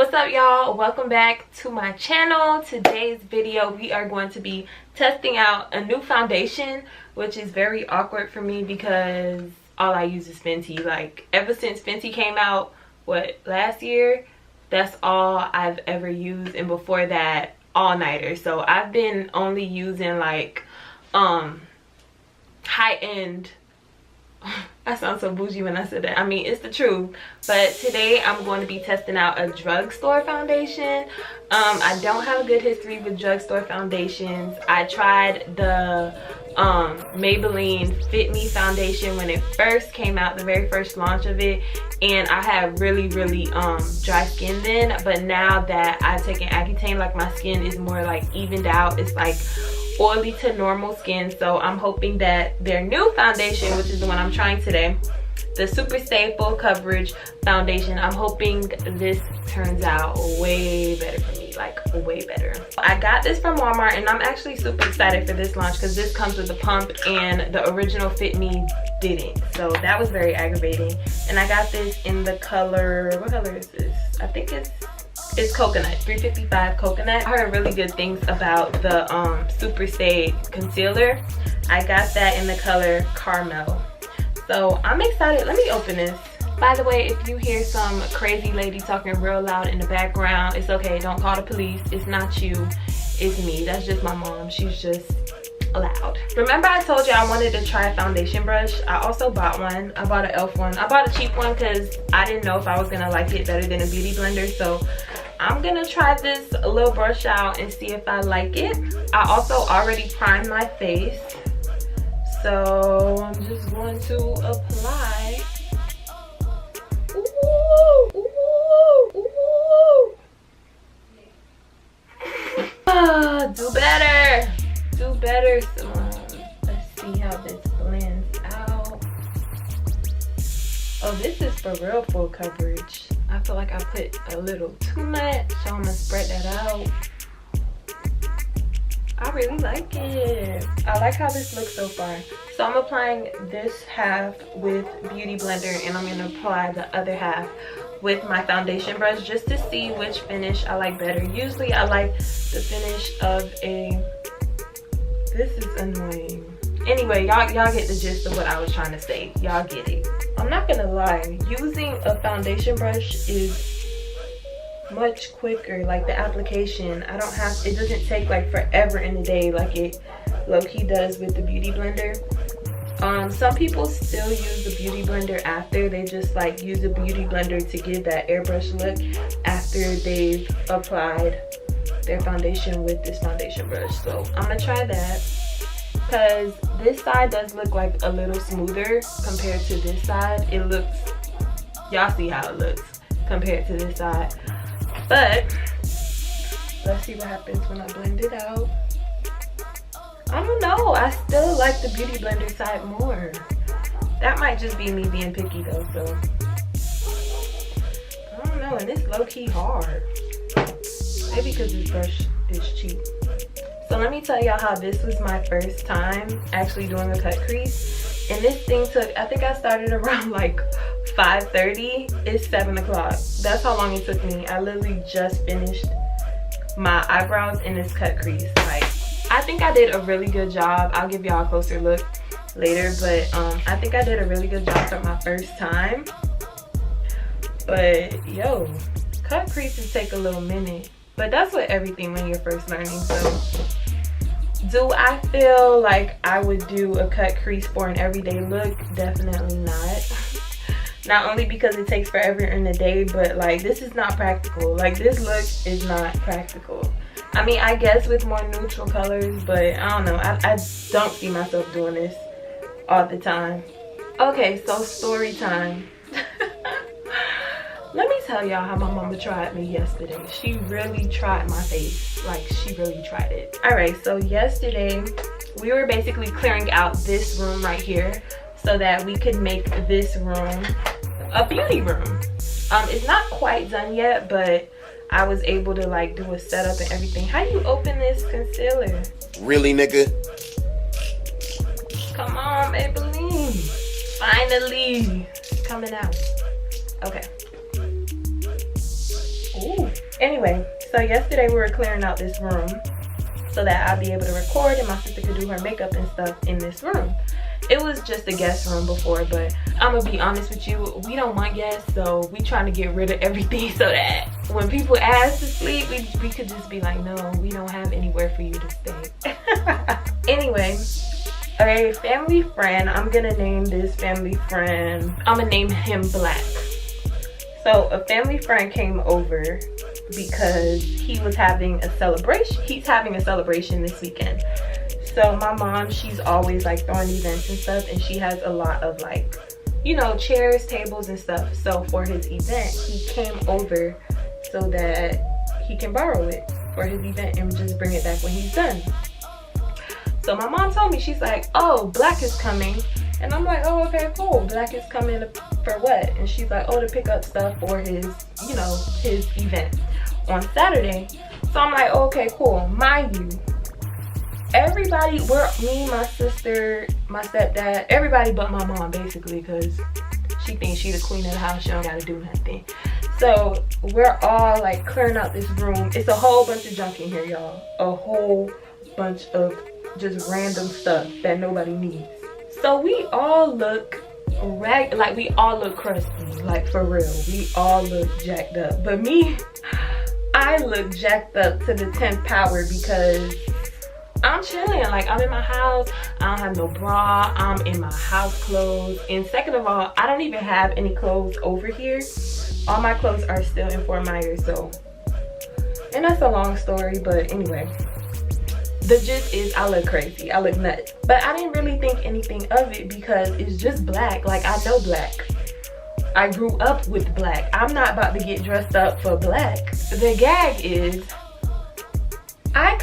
What's up, y'all? Welcome back to my channel. Today's video we are going to be testing out a new foundation, which is very awkward for me because all I use is Fenty. Like, ever since Fenty came out, what, last year, that's all I've ever used, and before that, all-nighter. So I've been only using like high-end. I sound so bougie when I said that. I mean, it's the truth. But today I'm going to be testing out a drugstore foundation. I don't have a good history with drugstore foundations. I tried the Maybelline Fit Me foundation when it first came out, the very first launch of it, and I had really dry skin then. But now that I've taken Accutane, like, my skin is more like evened out. It's like oily to normal skin. So I'm hoping that their new foundation, which is the one I'm trying today, the Superstay Full Coverage Foundation, I'm hoping this turns out way better for me, like way better. I got this from Walmart and I'm actually super excited for this launch because this comes with a pump and the original Fit Me didn't. So that was very aggravating. And I got this in the color, what color is this? I think it's coconut, 355 coconut. I heard really good things about the Superstay concealer. I got that in the color caramel. So I'm excited. Let me open this. By the way, if you hear some crazy lady talking real loud in the background, it's okay. Don't call the police. It's not you. It's me. That's just my mom. She's just loud. Remember I told you I wanted to try a foundation brush? I also bought one. I bought an e.l.f. one. I bought a cheap one because I didn't know if I was going to like it better than a beauty blender. So I'm going to try this little brush out and see if I like it. I also already primed my face. So I'm just going to apply. Ooh, ooh, ooh. Do better. Do better, Simone. Let's see how this blends out. Oh, this is for real full coverage. I feel like I put a little too much, so I'm gonna spread that out. I really like it. I like how this looks so far. So I'm applying this half with Beauty Blender and I'm gonna apply the other half with my foundation brush just to see which finish I like better. Usually I like the finish of a, this is annoying. Anyway, y'all get the gist of what I was trying to say. Y'all get it. I'm not gonna lie, using a foundation brush is much quicker. Like, the application, I don't have, it doesn't take like forever in a day like it low-key does with the Beauty Blender. Some people still use the Beauty Blender after. They just like use the Beauty Blender to give that airbrush look after they've applied their foundation with this foundation brush. So I'm gonna try that because this side does look like a little smoother compared to this side. It looks, y'all see how it looks compared to this side. But let's see what happens when I blend it out. I don't know, I still like the Beauty Blender side more. That might just be me being picky though, so I don't know. And it's low-key hard. Maybe because this brush is cheap. So let me tell y'all how this was my first time actually doing a cut crease. And this thing took, I think I started around like 5:30. It's 7 o'clock. That's how long it took me. I literally just finished my eyebrows in this cut crease. Like, I think I did a really good job. I'll give y'all a closer look later, but I think I did a really good job for my first time. But yo, cut creases take a little minute, but that's with everything when you're first learning. So do I feel like I would do a cut crease for an everyday look? Definitely not. Not only because it takes forever in the day, but like, this is not practical. Like, this look is not practical. I mean, I guess with more neutral colors, but I don't know. I don't see myself doing this all the time. Okay, so story time. Let me tell y'all how my mama tried me yesterday. She really tried my face. Like, she really tried it. Alright, so yesterday we were basically clearing out this room right here so that we could make this room a beauty room. It's not quite done yet, but I was able to like do a setup and everything. How do you open this concealer? Really, nigga? Come on, Maybelline. Finally, it's coming out. Okay. Ooh. Anyway, so yesterday we were clearing out this room so that I'd be able to record and my sister could do her makeup and stuff in this room. It was just a guest room before, but I'm gonna be honest with you, we don't want guests, so we trying to get rid of everything so that when people ask to sleep, we could just be like, no, we don't have anywhere for you to stay. Anyway, a family friend, I'm gonna name this family friend, I'm gonna name him Black. So a family friend came over because he was having a celebration. He's having a celebration this weekend. So my mom, she's always like throwing events and stuff, and she has a lot of like, you know, chairs, tables and stuff. So for his event, he came over so that he can borrow it for his event and just bring it back when he's done. So my mom told me, she's like, oh, Black is coming. And I'm like, oh, okay, cool. Black is coming for what? And she's like, oh, to pick up stuff for his, you know, his event on Saturday. So I'm like, okay, cool. Mind you, everybody, me, my sister, my stepdad, everybody but my mom, basically, because she thinks she's the queen of the house. She don't gotta do nothing. So we're all like clearing out this room. It's a whole bunch of junk in here, y'all. A whole bunch of just random stuff that nobody needs. So we all look like we all look crusty, like for real. We all look jacked up. But me, I look jacked up to the 10th power because I'm chilling. Like, I'm in my house. I don't have no bra. I'm in my house clothes. And second of all, I don't even have any clothes over here. All my clothes are still in Fort Myers. So, and that's a long story, but anyway. The gist is I look crazy. I look nuts. But I didn't really think anything of it because it's just Black. Like, I know Black. I grew up with Black. I'm not about to get dressed up for Black. The gag is, I'm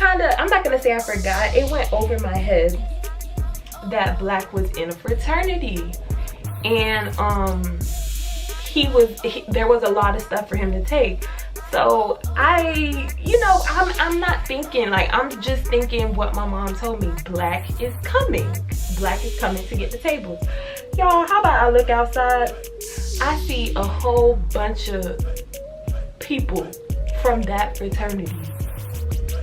not gonna say I forgot. It went over my head that Black was in a fraternity. And there was a lot of stuff for him to take. So I'm not thinking, like, I'm just thinking what my mom told me. Black is coming. Black is coming to get the tables. Y'all, how about I look outside? I see a whole bunch of people from that fraternity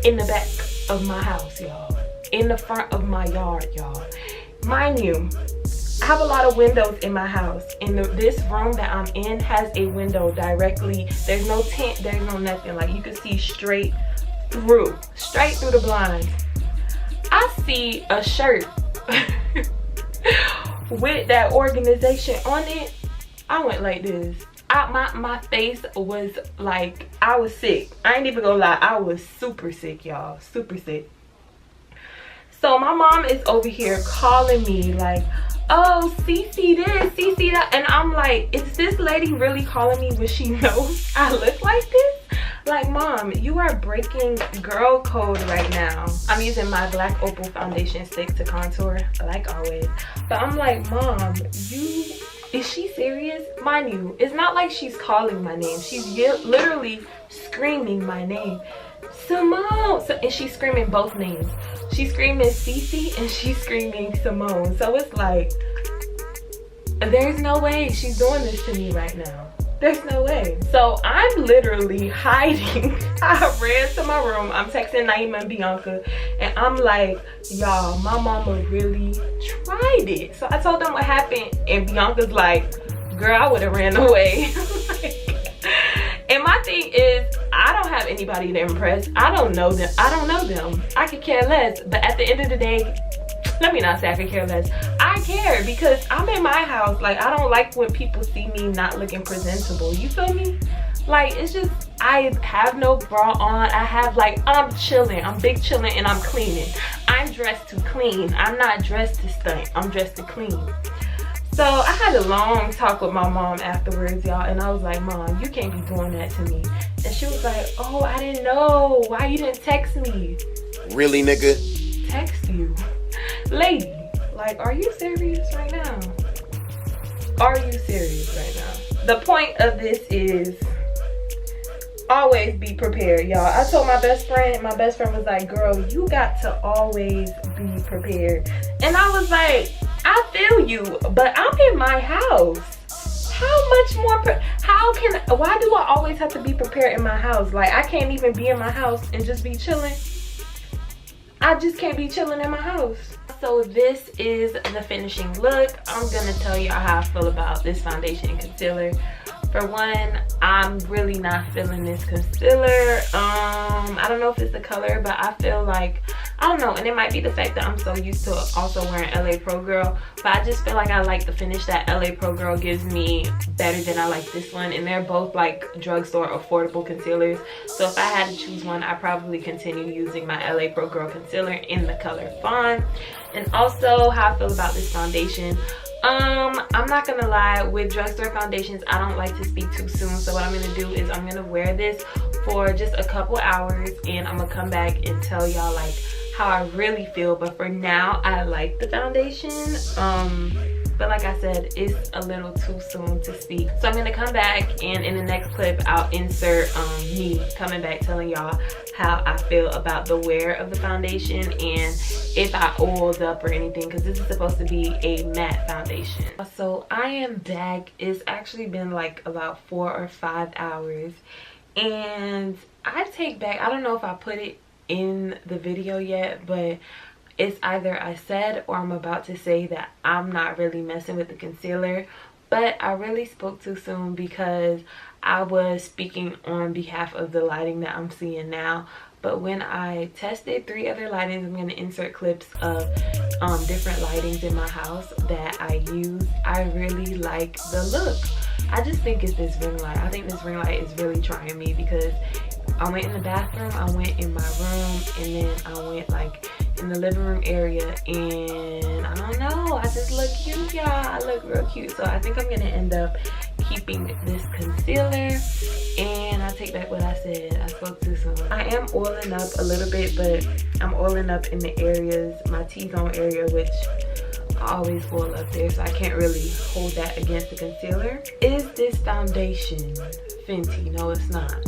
in the back of my house, y'all. In the front of my yard, y'all. Mind you, I have a lot of windows in my house, and this room that I'm in has a window directly. There's no tent, there's no nothing. Like, you can see straight through the blinds. I see a shirt with that organization on it. I went like this. My face was like, I was sick. I ain't even gonna lie, I was super sick, y'all. Super sick. So my mom is over here calling me like, oh, CC this, CC that. And I'm like, is this lady really calling me when she knows I look like this? Like, Mom, you are breaking girl code right now. I'm using my Black Opal foundation stick to contour, like always. But I'm like, Mom, is she serious? Mind you, it's not like she's calling my name. She's literally screaming my name. Simone! And she's screaming both names. She's screaming Cece and she's screaming Simone. So it's like, there's no way she's doing this to me right now. There's no way. So I'm literally hiding. I ran to my room. I'm texting Naima and Bianca. And I'm like, y'all, my mama really tried it. So I told them what happened. And Bianca's like, girl, I would have ran away. And my thing is, I don't have anybody to impress. I don't know them. I could care less. But at the end of the day, let me not say I could care less. I care because I'm in my house. Like, I don't like when people see me not looking presentable. You feel me? Like, it's just, I have no bra on. I have, like, I'm chilling. I'm big chilling and I'm cleaning. I'm dressed to clean. I'm not dressed to stunt. I'm dressed to clean. So I had a long talk with my mom afterwards, y'all, and I was like, Mom, you can't be doing that to me. And she was like, oh, I didn't know. Why you didn't text me? Really, nigga? Text you? Lady, like, are you serious right now? Are you serious right now? The point of this is always be prepared, y'all. I told my best friend was like, girl, you got to always be prepared. And I was like, I feel you, but I'm in my house. How much more Why do I always have to be prepared in my house? Like, I can't even be in my house and just be chilling. I just can't be chilling in my house. So this is the finishing look. I'm gonna tell y'all how I feel about this foundation and concealer. For one, I'm really not feeling this concealer. I don't know if it's the color, but I feel like, I don't know, and it might be the fact that I'm so used to also wearing LA Pro Girl, but I just feel like I like the finish that LA Pro Girl gives me better than I like this one, and they're both like drugstore affordable concealers. So if I had to choose one, I'd probably continue using my LA Pro Girl concealer in the color Fawn. And also how I feel about this foundation. I'm not gonna lie, with drugstore foundations, I don't like to speak too soon. So what I'm gonna do is I'm gonna wear this for just a couple hours and I'm gonna come back and tell y'all like how I really feel. But for now, I like the foundation. But like I said, it's a little too soon to speak. So I'm gonna come back and in the next clip, I'll insert me coming back telling y'all how I feel about the wear of the foundation and if I oiled up or anything, because this is supposed to be a matte foundation. So I am back. It's actually been like about 4 or 5 hours and I take back, I don't know if I put it in the video yet, but it's either I said or I'm about to say that I'm not really messing with the concealer. But I really spoke too soon because I was speaking on behalf of the lighting that I'm seeing now. But when I tested 3 other lightings, I'm going to insert clips of different lightings in my house that I use. I really like the look. I just think it's this ring light. I think this ring light is really trying me because I went in the bathroom, I went in my room, and then I went like in the living room area, and I don't know, I just look cute, y'all. I look real cute. So I think I'm gonna end up keeping this concealer, and I take back what I said. I spoke too soon. I am oiling up a little bit, but I'm oiling up in the areas, my T-zone area, which I always oil up there, so I can't really hold that against the concealer. Is this foundation Fenty? No, it's not.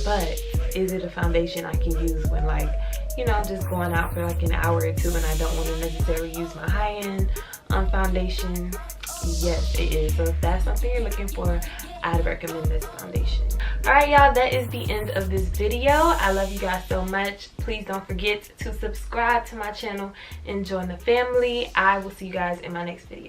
But is it a foundation I can use when, like, you know, just going out for like an hour or two and I don't want to necessarily use my high-end foundation? Yes, it is. So if that's something you're looking for, I'd recommend this foundation. Alright, y'all, that is the end of this video. I love you guys so much. Please don't forget to subscribe to my channel and join the family. I will see you guys in my next video.